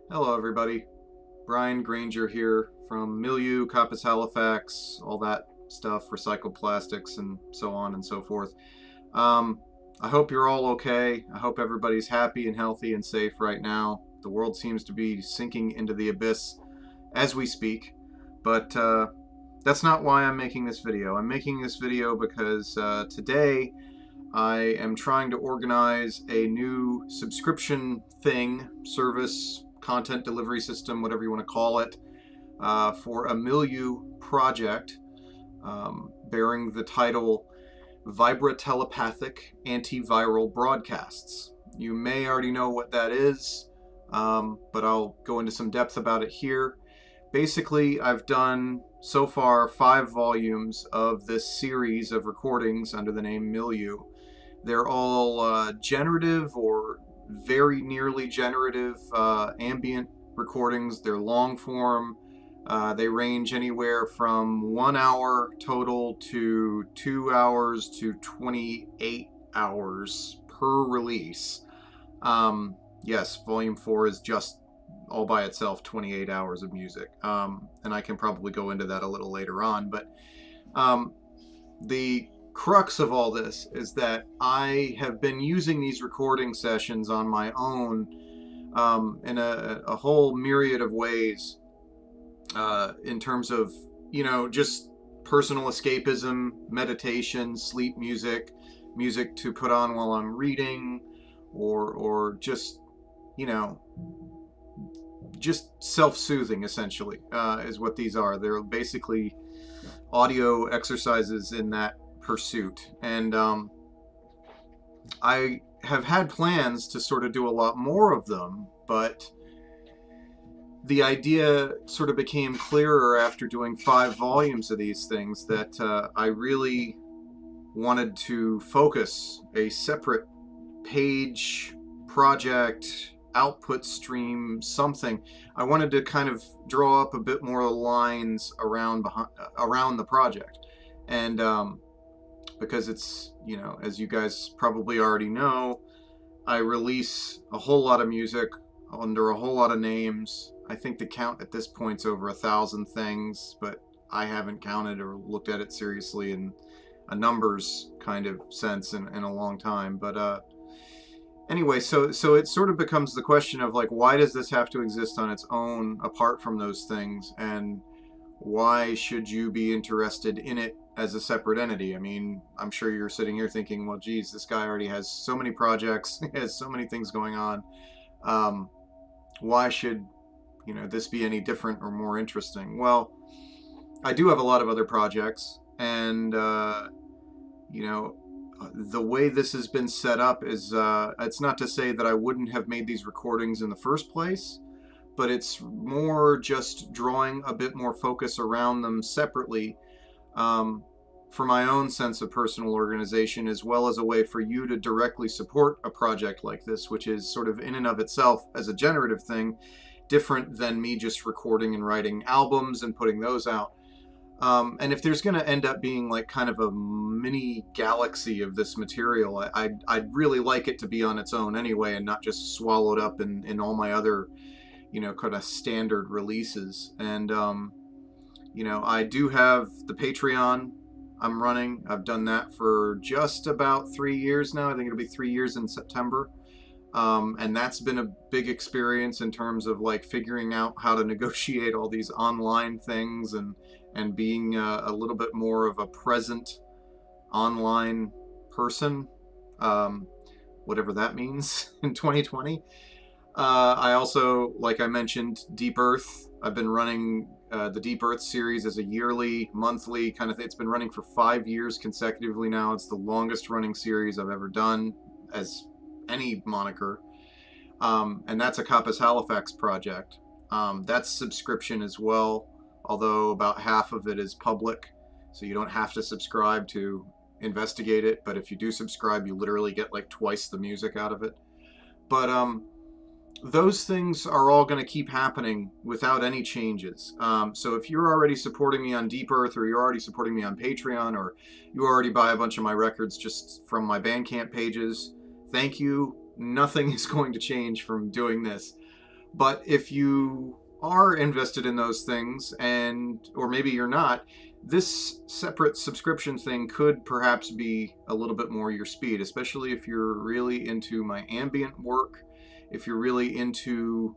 Hello, everybody. Brian Granger here from Milieu, Coppice, Halifax, all that stuff, recycled plastics, and so on and so forth. Um, I hope you're all okay. I hope everybody's happy and healthy and safe right now. The world seems to be sinking into the abyss as we speak, but that's not why I'm making this video. I'm making this video because today I am trying to organize a new subscription thing, service, content delivery system, whatever you want to call it, for a Milieu project bearing the title Vibratelepathic Antiviral Broadcasts. You may already know what that is, but I'll go into some depth about it here. Basically, I've done so far 5 volumes of this series of recordings under the name Milieu. They're all generative or very nearly generative ambient recordings. They're long form. They range anywhere from 1 hour total to 2 hours to 28 hours per release. Yes, Volume 4 is just all by itself 28 hours of music. And I can probably go into that a little later on. But the crux of all this is that I have been using these recording sessions on my own in a whole myriad of ways in terms of, just personal escapism, meditation, sleep music, music to put on while I'm reading, or just, you know, just self-soothing essentially is what these are. They're basically audio exercises in that pursuit. And I have had plans to sort of do a lot more of them, but the idea sort of became clearer after doing 5 volumes of these things that I really wanted to focus a separate page, project, output stream, something. I wanted to kind of draw up a bit more lines around the project. And because it's, as you guys probably already know, I release a whole lot of music under a whole lot of names. I think the count at this point's over 1,000 things, but I haven't counted or looked at it seriously in a numbers kind of sense in a long time. But anyway, so it sort of becomes the question of, like, why does this have to exist on its own apart from those things, and why should you be interested in it as a separate entity? I mean, I'm sure you're sitting here thinking, well, geez, this guy already has so many projects, he has so many things going on. Why should, this be any different or more interesting? Well, I do have a lot of other projects, and, the way this has been set up is, it's not to say that I wouldn't have made these recordings in the first place, but it's more just drawing a bit more focus around them separately for my own sense of personal organization, as well as a way for you to directly support a project like this, which is sort of in and of itself, as a generative thing, different than me just recording and writing albums and putting those out. And if there's going to end up being like kind of a mini galaxy of this material, I'd really like it to be on its own anyway, and not just swallowed up in all my other, kind of standard releases. And, I do have the Patreon I'm running. I've done that for just about 3 years now. I think it'll be 3 years in September. And that's been a big experience in terms of, like, figuring out how to negotiate all these online things and being a little bit more of a present online person, whatever that means in 2020. I also, like I mentioned, Deep Earth. I've been running the Deep Earth series as a yearly, monthly kind of thing. It's been running for 5 years consecutively now. It's the longest running series I've ever done as any moniker. And that's a Coppice Halifax project. That's subscription as well, although about half of it is public, so you don't have to subscribe to investigate it. But if you do subscribe, you literally get like twice the music out of it. But those things are all going to keep happening without any changes. So if you're already supporting me on Deep Earth, or you're already supporting me on Patreon, or you already buy a bunch of my records just from my Bandcamp pages, thank you. Nothing is going to change from doing this. But if you are invested in those things, or maybe you're not, this separate subscription thing could perhaps be a little bit more your speed, especially if you're really into my ambient work, if you're really into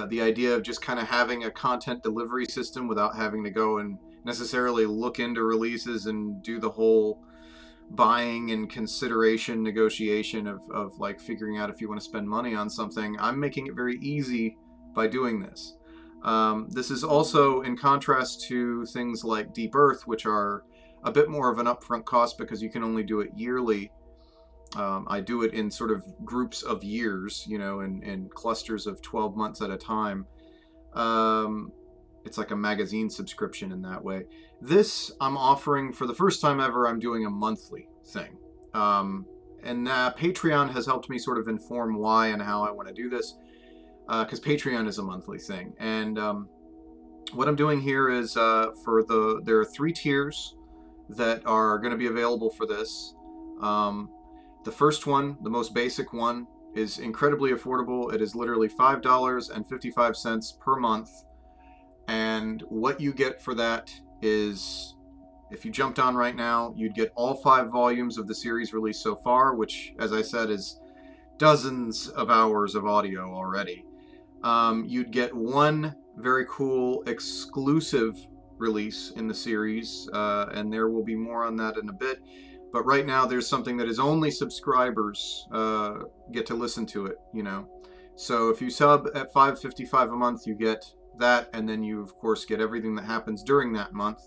the idea of just kind of having a content delivery system without having to go and necessarily look into releases and do the whole buying and consideration negotiation of like figuring out if you want to spend money on something. I'm making it very easy by doing this. This is also in contrast to things like Deep Earth, which are a bit more of an upfront cost because you can only do it yearly. I do it in sort of groups of years, in clusters of 12 months at a time. It's like a magazine subscription in that way. This I'm offering for the first time ever. I'm doing a monthly thing. And Patreon has helped me sort of inform why and how I want to do this, because Patreon is a monthly thing. And what I'm doing here is there are 3 tiers that are going to be available for this. The first one, the most basic one, is incredibly affordable. It is literally $5.55 per month. And what you get for that is, if you jumped on right now, you'd get all 5 volumes of the series released so far, which, as I said, is dozens of hours of audio already. You'd get 1 very cool exclusive release in the series, and there will be more on that in a bit. But right now, there's something that is only subscribers get to listen to it, So if you sub at $5.55 a month, you get that, and then you, of course, get everything that happens during that month.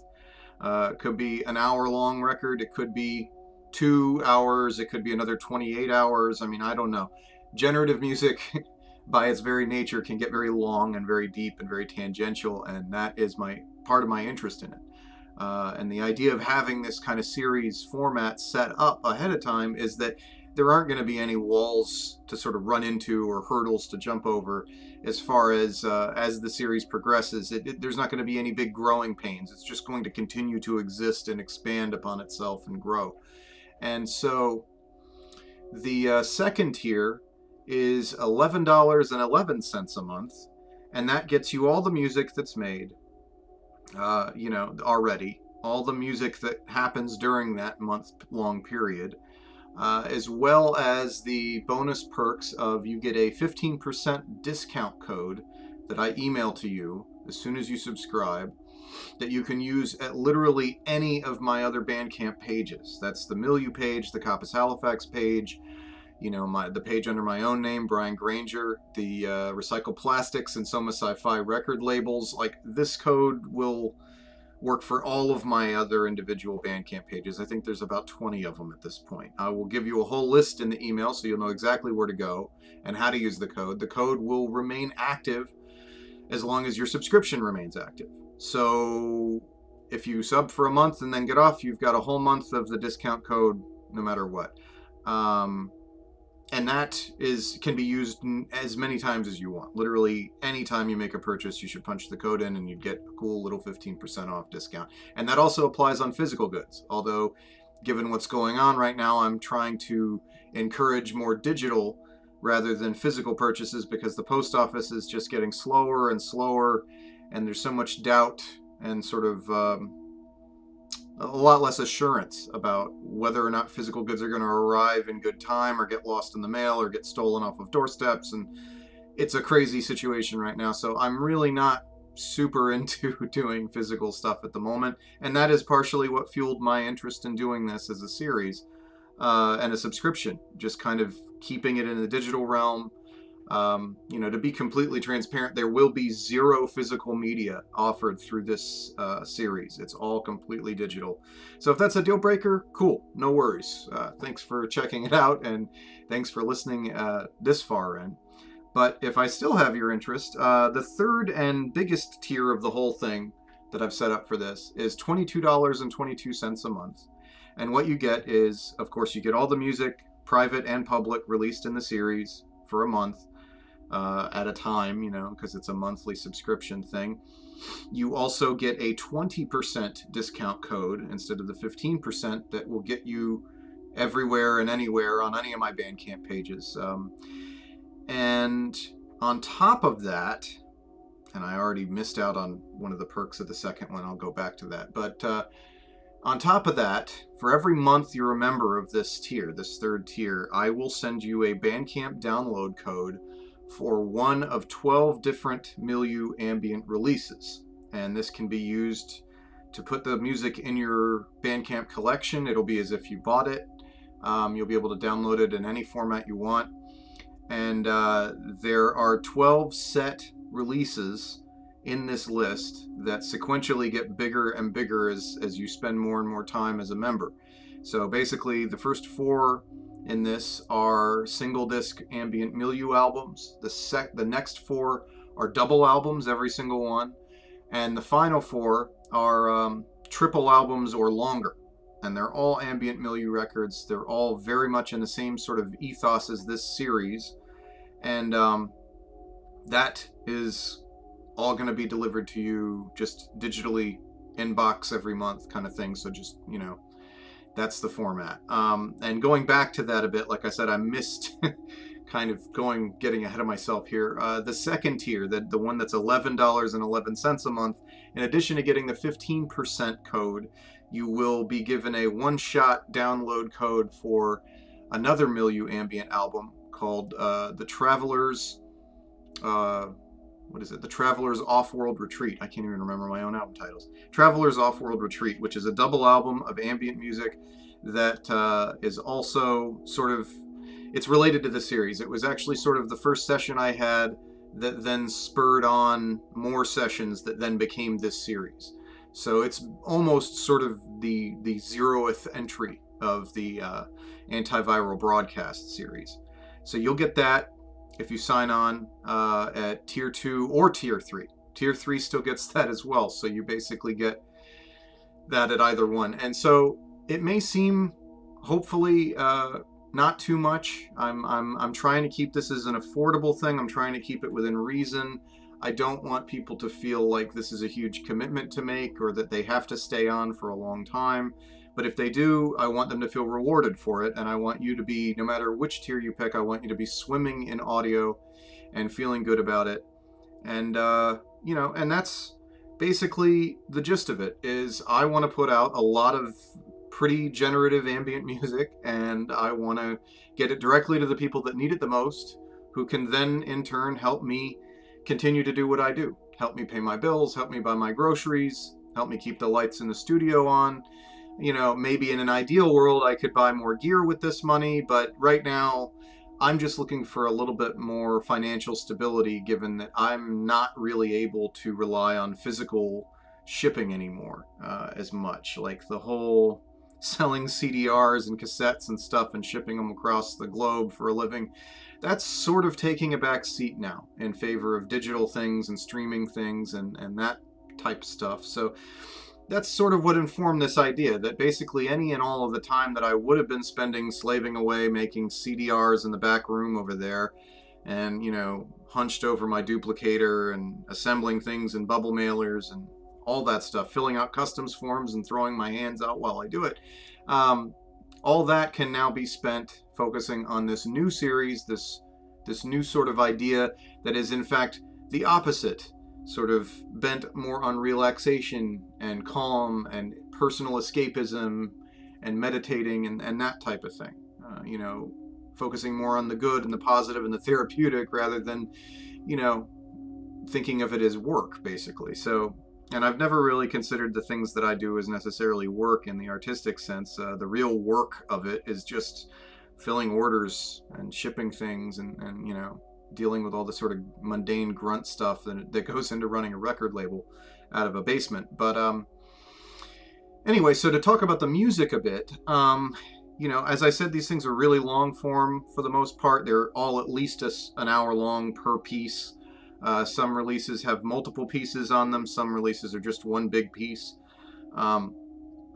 It could be an hour-long record. It could be 2 hours. It could be another 28 hours. I mean, I don't know. Generative music, by its very nature, can get very long and very deep and very tangential, and that is part of my interest in it. And the idea of having this kind of series format set up ahead of time is that there aren't going to be any walls to sort of run into or hurdles to jump over as far as the series progresses. There's not going to be any big growing pains. It's just going to continue to exist and expand upon itself and grow. And so the second tier is $11.11 a month, and that gets you all the music that's made, already, all the music that happens during that month-long period. As well as the bonus perks of you get a 15% discount code that I email to you as soon as you subscribe, that you can use at literally any of my other Bandcamp pages. That's the Milieu page, the Coppice Halifax page, the page under my own name, Brian Granger, the Recycle Plastics and Soma Sci-Fi record labels. Like, this code will work for all of my other individual Bandcamp pages. I think there's about 20 of them at this point. I will give you a whole list in the email so you'll know exactly where to go and how to use the code. The code will remain active as long as your subscription remains active. So if you sub for a month and then get off, you've got a whole month of the discount code no matter what. And that can be used as many times as you want. Literally, anytime you make a purchase, you should punch the code in and you'd get a cool little 15% off discount. And that also applies on physical goods. Although, given what's going on right now, I'm trying to encourage more digital rather than physical purchases, because the post office is just getting slower and slower, and there's so much doubt and sort of a lot less assurance about whether or not physical goods are going to arrive in good time or get lost in the mail or get stolen off of doorsteps. And it's a crazy situation right now. So I'm really not super into doing physical stuff at the moment. And that is partially what fueled my interest in doing this as a series and a subscription, just kind of keeping it in the digital realm. To be completely transparent, there will be 0 physical media offered through this series. It's all completely digital. So if that's a deal breaker, cool, no worries. Thanks for checking it out, and thanks for listening this far in. But if I still have your interest, the third and biggest tier of the whole thing that I've set up for this is $22.22 a month. And what you get is, of course, you get all the music, private and public, released in the series for a month. At a time, because it's a monthly subscription thing. You also get a 20% discount code instead of the 15% that will get you everywhere and anywhere on any of my Bandcamp pages. And On top of that, and I already missed out on one of the perks of the second one, I'll go back to that, but on top of that, for every month you're a member of this tier, this third tier, I will send you a Bandcamp download code for one of 12 different Milieu ambient releases. And this can be used to put the music in your Bandcamp collection. It'll be as if you bought it. You'll be able to download it in any format you want. And there are 12 set releases in this list that sequentially get bigger and bigger as you spend more and more time as a member. So basically the first 4 in this are single disc ambient Milieu albums. The next 4 are double albums, every single one. And the final 4 are triple albums or longer. And they're all ambient Milieu records. They're all very much in the same sort of ethos as this series. And that is all going to be delivered to you just digitally, inbox every month kind of thing. So just, that's the format. And going back to that a bit, like I said, I missed kind of getting ahead of myself here. The second tier, the one that's $11.11 a month, in addition to getting the 15% code, you will be given a one-shot download code for another Milieu ambient album called The Traveler's The Traveler's Off-World Retreat. I can't even remember my own album titles. Traveler's Off-World Retreat, which is a double album of ambient music that is also sort of, it's related to the series. It was actually sort of the first session I had that then spurred on more sessions that then became this series. So it's almost sort of the 0th entry of the antiviral broadcast series. So you'll get that if you sign on at tier 2 or tier 3. Tier 3 still gets that as well. So you basically get that at either one. And so it may seem, hopefully, not too much. I'm trying to keep this as an affordable thing. I'm trying to keep it within reason. I don't want people to feel like this is a huge commitment to make or that they have to stay on for a long time. But if they do, I want them to feel rewarded for it. And I want you to be, no matter which tier you pick, I want you to be swimming in audio and feeling good about it. And, and that's basically the gist of it, is I want to put out a lot of pretty generative ambient music, and I want to get it directly to the people that need it the most, who can then in turn help me continue to do what I do. Help me pay my bills, help me buy my groceries, help me keep the lights in the studio on. Maybe in an ideal world I could buy more gear with this money, but right now I'm just looking for a little bit more financial stability, given that I'm not really able to rely on physical shipping anymore as much. Like the whole selling CDRs and cassettes and stuff and shipping them across the globe for a living, that's sort of taking a back seat now in favor of digital things and streaming things and that type of stuff. So that's sort of what informed this idea, that basically any and all of the time that I would have been spending slaving away making CDRs in the back room over there and, hunched over my duplicator and assembling things in bubble mailers and all that stuff, filling out customs forms and throwing my hands out while I do it. All that can now be spent focusing on this new series, this new sort of idea that is in fact the opposite, sort of bent more on relaxation and calm and personal escapism and meditating and that type of thing. Focusing more on the good and the positive and the therapeutic rather than, thinking of it as work, basically. So, and I've never really considered the things that I do as necessarily work in the artistic sense. The real work of it is just filling orders and shipping things and dealing with all the sort of mundane grunt stuff that goes into running a record label out of a basement. But anyway, so to talk about the music a bit, as I said, these things are really long form for the most part. They're all at least an hour long per piece. Some releases have multiple pieces on them. Some releases are just one big piece.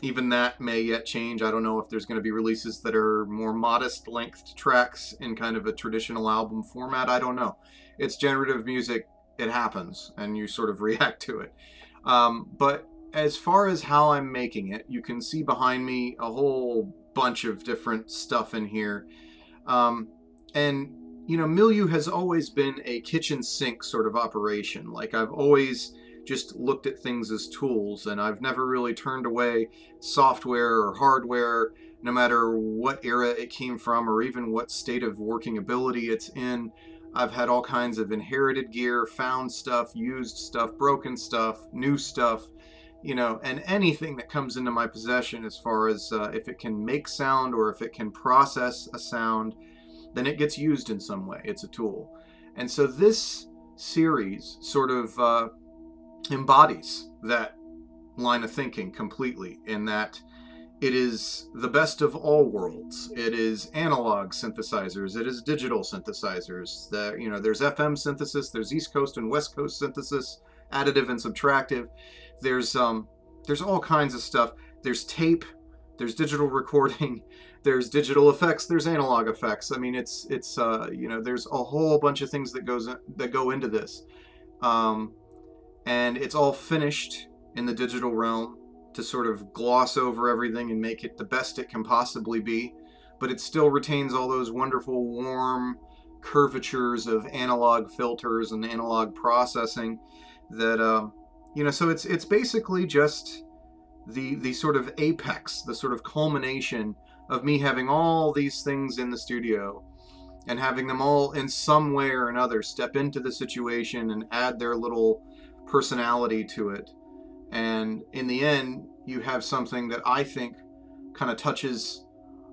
Even that may yet change. I don't know if there's going to be releases that are more modest length tracks in kind of a traditional album format. I don't know. It's generative music. It happens, and you sort of react to it. But as far as how I'm making it, you can see behind me a whole bunch of different stuff in here. And Milieu has always been a kitchen sink sort of operation. Like, I've always just looked at things as tools, and I've never really turned away software or hardware, no matter what era it came from or even what state of working ability it's in. I've had all kinds of inherited gear, found stuff, used stuff, broken stuff, new stuff, and anything that comes into my possession, as far as if it can make sound or if it can process a sound, then it gets used in some way. It's a tool. And so this series sort of embodies that line of thinking completely, in that it is the best of all worlds. It is analog synthesizers. It is digital synthesizers. There's FM synthesis. There's East Coast and West Coast synthesis, additive and subtractive. There's all kinds of stuff. There's tape. There's digital recording. There's digital effects. There's analog effects. I mean, it's there's a whole bunch of things that go into this, and it's all finished in the digital realm to sort of gloss over everything and make it the best it can possibly be, but it still retains all those wonderful warm curvatures of analog filters and analog processing that so it's basically just the sort of apex, the sort of culmination of me having all these things in the studio and having them all in some way or another step into the situation and add their little personality to it. And in the end, you have something that I think kind of touches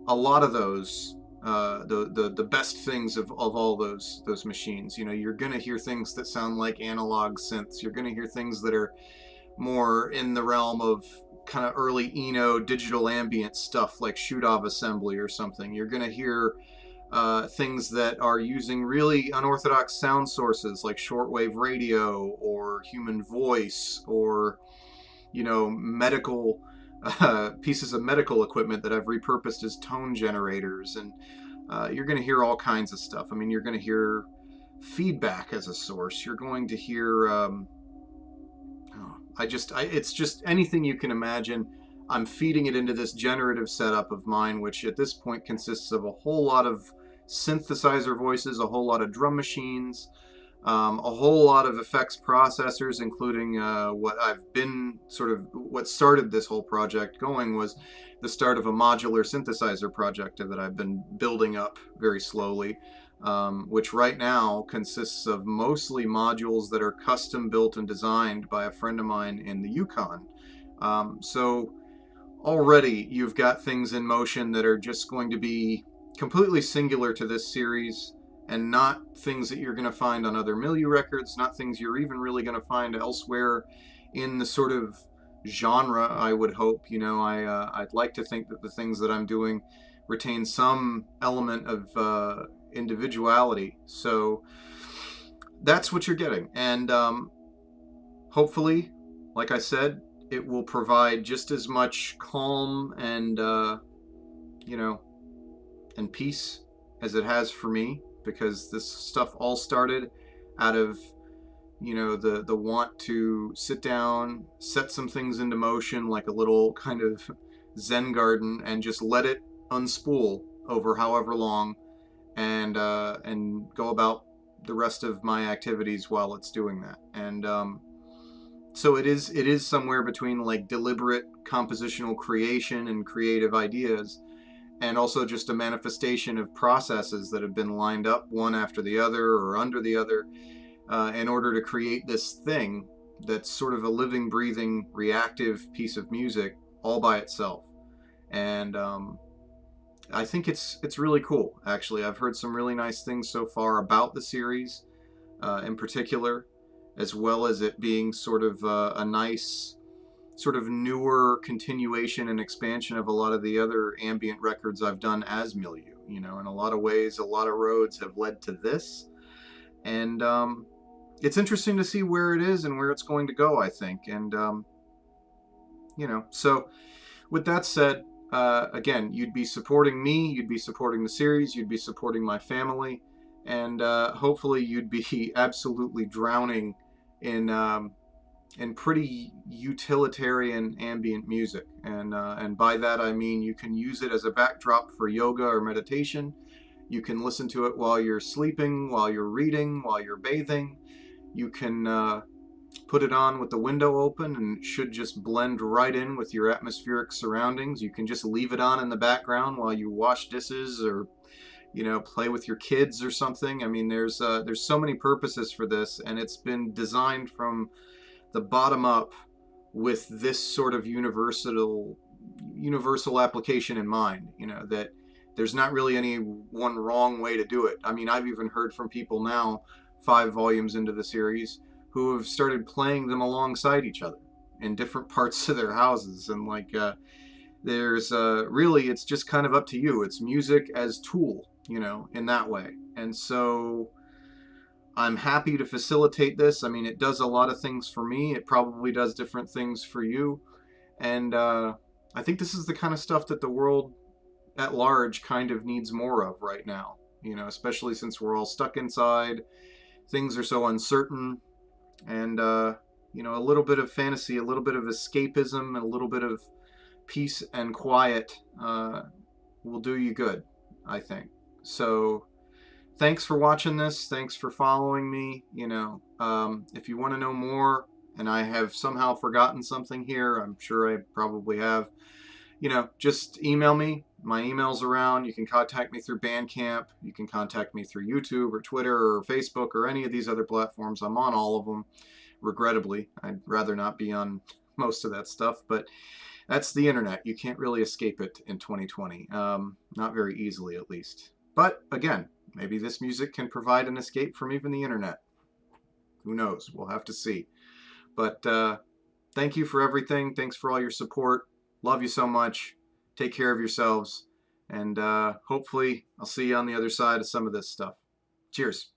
a lot of those, the best things of all those machines. You're going to hear things that sound like analog synths. You're going to hear things that are more in the realm of kind of early Eno digital ambient stuff like Shoot-Off assembly or something. You're going to hear things that are using really unorthodox sound sources like shortwave radio or human voice, or medical pieces of medical equipment that I've repurposed as tone generators. And you're going to hear all kinds of stuff. I mean, you're going to hear feedback as a source. You're going to hear it's just anything you can imagine. I'm feeding it into this generative setup of mine, which at this point consists of a whole lot of synthesizer voices, a whole lot of drum machines, a whole lot of effects processors, including what started this whole project going was the start of a modular synthesizer project that I've been building up very slowly, which right now consists of mostly modules that are custom built and designed by a friend of mine in the Yukon. So already you've got things in motion that are just going to be completely singular to this series, and not things that you're going to find on other Milieu records, not things you're even really going to find elsewhere in the sort of genre, I would hope. I'd like to think that the things that I'm doing retain some element of individuality. So that's what you're getting. And hopefully, like I said, it will provide just as much calm and, and peace as it has for me, because this stuff all started out of, the want to sit down, set some things into motion like a little kind of Zen garden, and just let it unspool over however long, and go about the rest of my activities while it's doing that. And so it is somewhere between like deliberate compositional creation and creative ideas, and also just a manifestation of processes that have been lined up one after the other or under the other, in order to create this thing that's sort of a living, breathing, reactive piece of music all by itself. And I think it's really cool, actually. I've heard some really nice things so far about the series, in particular, as well as it being sort of a nice, sort of newer continuation and expansion of a lot of the other ambient records I've done as Milieu. In a lot of ways, a lot of roads have led to this. And it's interesting to see where it is and where it's going to go, I think. And, so with that said, again, you'd be supporting me, you'd be supporting the series, you'd be supporting my family, and hopefully you'd be absolutely drowning in pretty utilitarian ambient music. And by that I mean you can use it as a backdrop for yoga or meditation. You can listen to it while you're sleeping, while you're reading, while you're bathing. You can put it on with the window open and it should just blend right in with your atmospheric surroundings. You can just leave it on in the background while you wash dishes or, play with your kids or something. I mean, there's so many purposes for this, and it's been designed from the bottom up with this sort of universal application in mind. That there's not really any one wrong way to do it. I mean, I've even heard from people now, 5 volumes into the series, who have started playing them alongside each other in different parts of their houses. And there's really, it's just kind of up to you. It's music as tool, in that way. And so I'm happy to facilitate this. I mean, it does a lot of things for me. It probably does different things for you. And I think this is the kind of stuff that the world at large kind of needs more of right now, especially since we're all stuck inside. Things are so uncertain. And, a little bit of fantasy, a little bit of escapism, and a little bit of peace and quiet will do you good, I think. So thanks for watching this. Thanks for following me. If you want to know more and I have somehow forgotten something here, I'm sure I probably have, just email me. My email's around. You can contact me through Bandcamp. You can contact me through YouTube or Twitter or Facebook or any of these other platforms. I'm on all of them, regrettably. I'd rather not be on most of that stuff, but that's the internet. You can't really escape it in 2020. Not very easily, at least. But again, maybe this music can provide an escape from even the internet. Who knows? We'll have to see. But thank you for everything. Thanks for all your support. Love you so much. Take care of yourselves. And hopefully I'll see you on the other side of some of this stuff. Cheers.